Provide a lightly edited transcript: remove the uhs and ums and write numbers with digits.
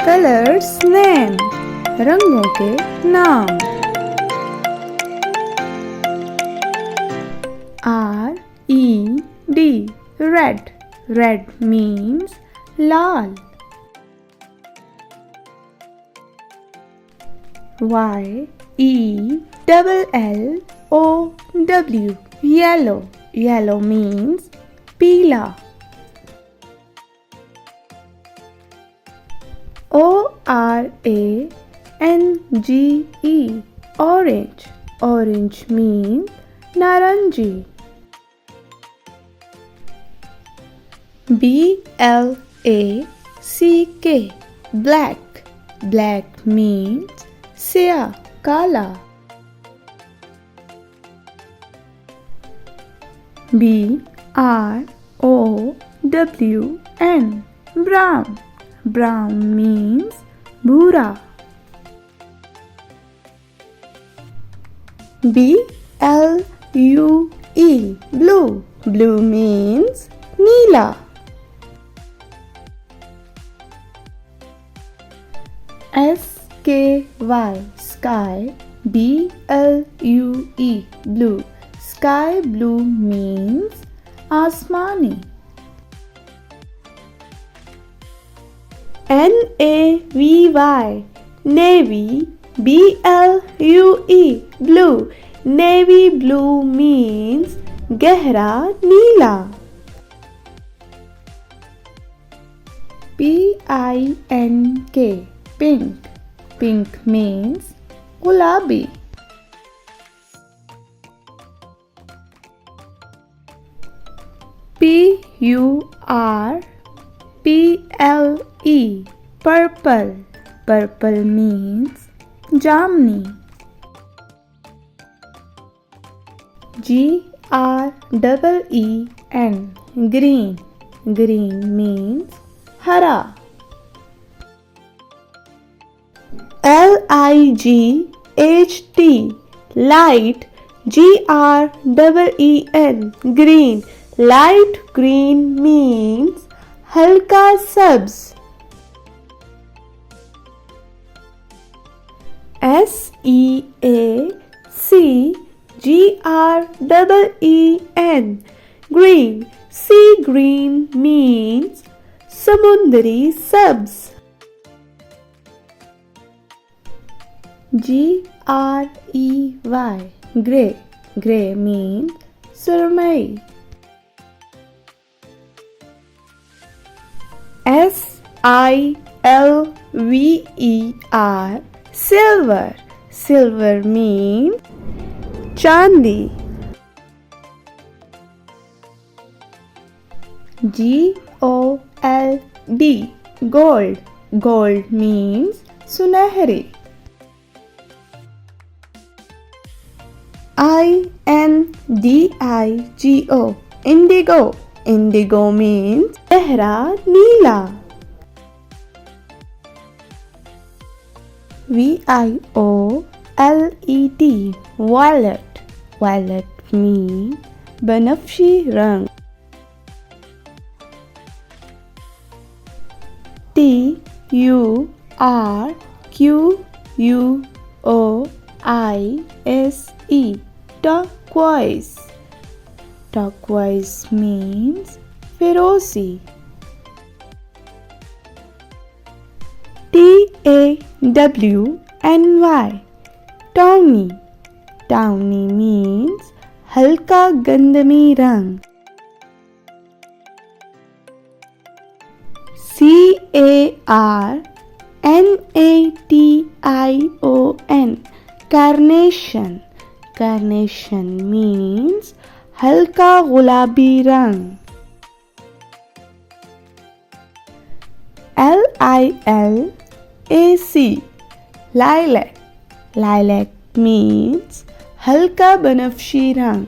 Colors name, रंगों के नाम। R-E-D, red. Red means लाल। Y-E-L-L-O-W, yellow. Yellow means पीला। O-R-A-N-G-E, orange. Orange means नारंगी। B-L-A-C-K, black. Black means स्या, काला। B-R-O-W-N, brown. Brown means भूरा। B-L-U-E, blue. Blue means नीला। S-K-Y, sky. B-L-U-E, blue. Sky blue means आसमानी। N-A-V-Y, navy. B-L-U-E, blue. Navy blue means गहरा नीला। P-I-N-K, pink. Pink means गुलाबी। P-U-R-P-L-E, purple. Purple means जामनी। G-R-E-E-N, green. Green means हरा। L-I-G-H-T, light. G-R-E-E-N, green. Light green means हल्का सब्ज। S-E-A-C-G-R-E-E-N, green. Sea green means समुद्री सब्ज। G-R-E-Y, grey. Grey means सुरमई। S-I-L-V-E-R, silver. Silver means चांदी। G-O-L-D, gold. Gold means सुनहरी। I-N-D-I-G-O, indigo. Indigo means गहरा नीला। V-I-O-L-E-T, violet. Violet means बनफशी रंग। T-U-R-Q-U-O-I-S-E, turquoise. Turquoise means फिरोजी। T-A-W-N-Y, tawny. Tawny means हल्का गंधमी रंग। C-A-R-N-A-T-I-O-N, carnation. Carnation means हल्का गुलाबी रंग। L-I-L-A-C, lilac. Lilac means हल्का बनफशी रंग।